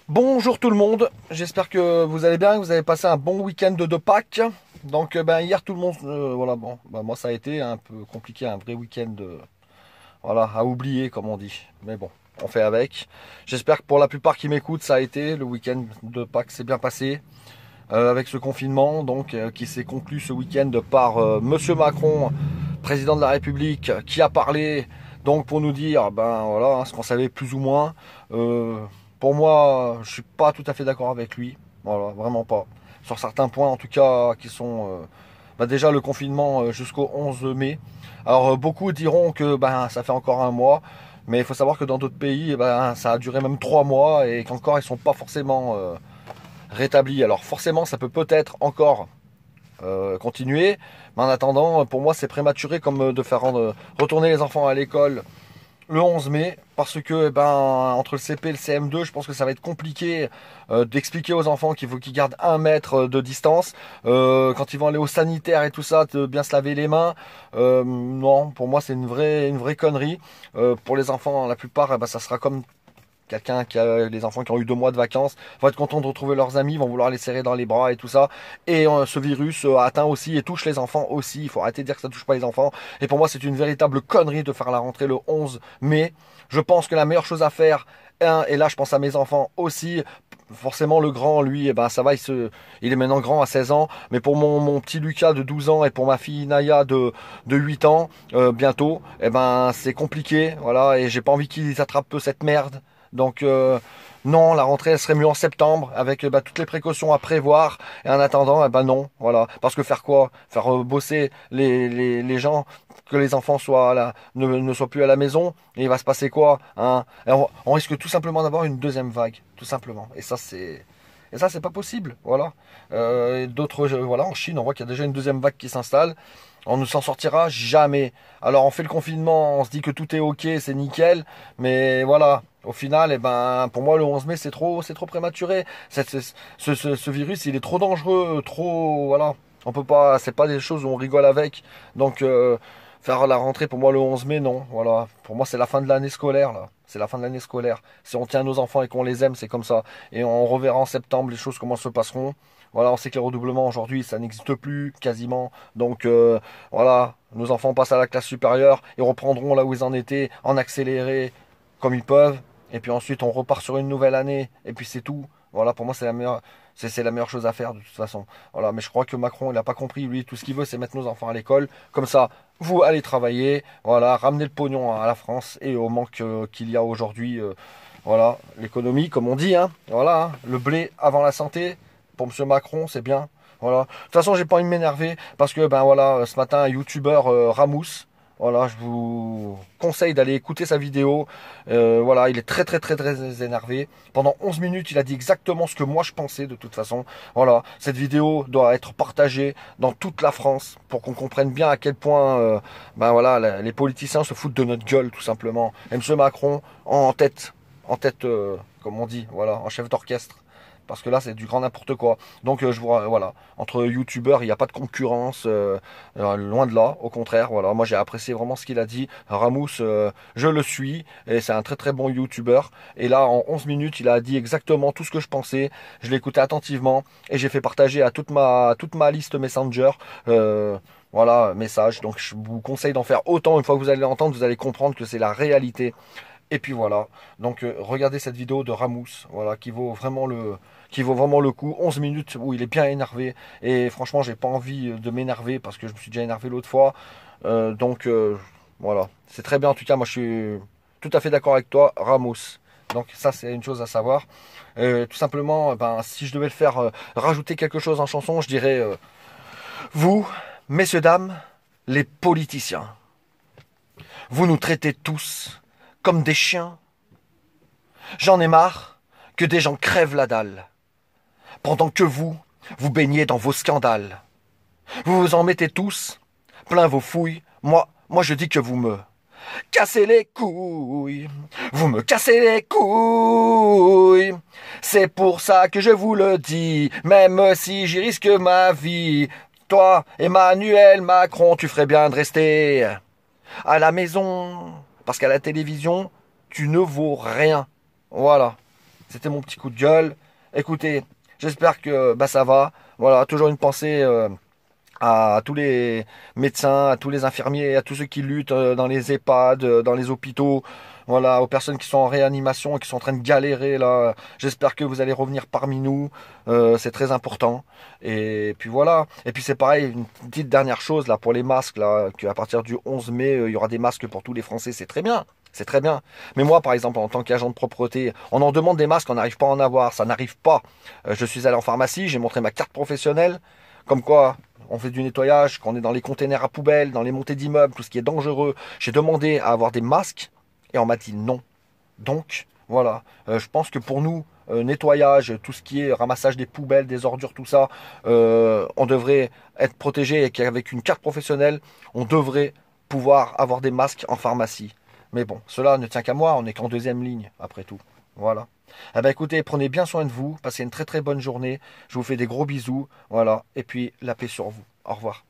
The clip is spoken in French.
Bonjour tout le monde, j'espère que vous allez bien, que vous avez passé un bon week-end de Pâques. Donc hier tout le monde, voilà, bon, moi ça a été un peu compliqué, un vrai week-end voilà, à oublier comme on dit. Mais bon, on fait avec. J'espère que pour la plupart qui m'écoutent, ça a été, le week-end de Pâques s'est bien passé. Avec ce confinement donc qui s'est conclu ce week-end par Monsieur Macron, président de la République, qui a parlé donc pour nous dire ben voilà ce qu'on savait plus ou moins. Pour moi, je suis pas tout à fait d'accord avec lui, voilà, vraiment pas. Sur certains points en tout cas qui sont déjà le confinement jusqu'au 11 mai. Alors beaucoup diront que ben ça fait encore un mois. Mais il faut savoir que dans d'autres pays, ça a duré même 3 mois et qu'encore ils sont pas forcément rétabli. Alors forcément, ça peut peut-être encore continuer, mais en attendant, pour moi, c'est prématuré comme de faire retourner les enfants à l'école le 11 mai, parce que entre le CP et le CM2, je pense que ça va être compliqué d'expliquer aux enfants qu'il faut qu'ils gardent 1 mètre de distance, quand ils vont aller au sanitaire et tout ça, de bien se laver les mains. Non, pour moi, c'est une vraie connerie. Pour les enfants, la plupart, ça sera comme quelqu'un qui a les enfants qui ont eu 2 mois de vacances vont être contents de retrouver leurs amis, vont vouloir les serrer dans les bras et tout ça. Et ce virus atteint aussi et touche les enfants aussi. Il faut arrêter de dire que ça touche pas les enfants. Et pour moi, c'est une véritable connerie de faire la rentrée le 11 mai. Je pense que la meilleure chose à faire, et là je pense à mes enfants aussi, forcément le grand, lui, ça va, il est maintenant grand à 16 ans. Mais pour mon petit Lucas de 12 ans et pour ma fille Naya de 8 ans, bientôt, c'est compliqué. Voilà, et j'ai pas envie qu'ils attrapent cette merde. Donc non, la rentrée elle serait mieux en septembre avec toutes les précautions à prévoir. Et en attendant, non, voilà. Parce que faire quoi? Faire bosser les gens, que les enfants soient là, ne soient plus à la maison. Et il va se passer quoi, hein? Et on risque tout simplement d'avoir une deuxième vague, tout simplement. Et ça c'est pas possible, voilà. D'autres, voilà, en Chine, on voit qu'il y a déjà une deuxième vague qui s'installe. On ne s'en sortira jamais. Alors on fait le confinement, on se dit que tout est ok, c'est nickel, mais voilà. Au final, pour moi, le 11 mai, c'est trop prématuré. Ce virus, il est trop dangereux, trop, voilà. On peut pas, c'est pas des choses où on rigole avec. Donc, faire la rentrée pour moi le 11 mai, non. Voilà. Pour moi, c'est la fin de l'année scolaire, là. C'est la fin de l'année scolaire. Si on tient nos enfants et qu'on les aime, c'est comme ça. Et on reverra en septembre les choses comment se passeront. Voilà, on sait que les redoublements aujourd'hui, ça n'existe plus quasiment. Donc voilà, nos enfants passent à la classe supérieure, ils reprendront là où ils en étaient, en accéléré comme ils peuvent. Et puis ensuite, on repart sur une nouvelle année. Et puis c'est tout. Voilà, pour moi, c'est la meilleure chose à faire de toute façon. Voilà, mais je crois que Macron, il n'a pas compris. Lui, tout ce qu'il veut, c'est mettre nos enfants à l'école. Comme ça, vous allez travailler. Voilà, ramener le pognon à la France et au manque qu'il y a aujourd'hui. Voilà, l'économie, comme on dit. Hein, voilà, hein, le blé avant la santé. Pour Monsieur Macron, c'est bien. Voilà. De toute façon, j'ai pas envie de m'énerver parce que, voilà, ce matin, un youtubeur Ramous. Voilà, je vous conseille d'aller écouter sa vidéo. Voilà, il est très très très très énervé. Pendant 11 minutes, il a dit exactement ce que moi je pensais de toute façon. Voilà, cette vidéo doit être partagée dans toute la France pour qu'on comprenne bien à quel point voilà, les politiciens se foutent de notre gueule tout simplement. Et M. Macron en tête, comme on dit, voilà, en chef d'orchestre. Parce que là, c'est du grand n'importe quoi. Donc, je vois, voilà, entre youtubeurs, il n'y a pas de concurrence, loin de là. Au contraire, voilà, moi j'ai apprécié vraiment ce qu'il a dit. Ramous, je le suis, et c'est un très très bon youtubeur. Et là, en 11 minutes, il a dit exactement tout ce que je pensais. Je l'ai écouté attentivement, et j'ai fait partager à toute ma liste Messenger. Voilà, message. Donc, je vous conseille d'en faire autant. Une fois que vous allez l'entendre, vous allez comprendre que c'est la réalité. Et puis voilà, donc regardez cette vidéo de Ramous, voilà, qui vaut vraiment le coup. 11 minutes où il est bien énervé. Et franchement, j'ai pas envie de m'énerver parce que je me suis déjà énervé l'autre fois. Donc voilà, c'est très bien. En tout cas, moi je suis tout à fait d'accord avec toi, Ramous. Donc ça, c'est une chose à savoir. Tout simplement, si je devais le faire rajouter quelque chose en chanson, je dirais vous, messieurs, dames, les politiciens, vous nous traitez tous comme des chiens. J'en ai marre que des gens crèvent la dalle, pendant que vous baignez dans vos scandales. Vous vous en mettez tous plein vos fouilles. Moi je dis que vous me cassez les couilles. Vous me cassez les couilles. C'est pour ça que je vous le dis, même si j'y risque ma vie. Toi, Emmanuel Macron, tu ferais bien de rester à la maison. Parce qu'à la télévision, tu ne vaux rien. Voilà. C'était mon petit coup de gueule. Écoutez, j'espère que bah, ça va. Voilà, toujours une pensée à tous les médecins, à tous les infirmiers, à tous ceux qui luttent dans les EHPAD, dans les hôpitaux, voilà, aux personnes qui sont en réanimation et qui sont en train de galérer là. J'espère que vous allez revenir parmi nous, c'est très important. Et puis voilà. Et puis c'est pareil, une petite dernière chose là pour les masques là, qu'à partir du 11 mai, il y aura des masques pour tous les Français, c'est très bien. C'est très bien. Mais moi, par exemple, en tant qu'agent de propreté, on en demande des masques, on n'arrive pas à en avoir, ça n'arrive pas. Je suis allé en pharmacie, j'ai montré ma carte professionnelle, comme quoi on fait du nettoyage, quand on est dans les containers à poubelles, dans les montées d'immeubles, tout ce qui est dangereux. J'ai demandé à avoir des masques et on m'a dit non. Donc, voilà. Je pense que pour nous, nettoyage, tout ce qui est ramassage des poubelles, des ordures, tout ça, on devrait être protégé et qu'avec une carte professionnelle, on devrait pouvoir avoir des masques en pharmacie. Mais bon, cela ne tient qu'à moi, on n'est qu'en deuxième ligne, après tout. Voilà. Eh ben écoutez, prenez bien soin de vous, passez une très très bonne journée. Je vous fais des gros bisous, voilà. Et puis la paix sur vous. Au revoir.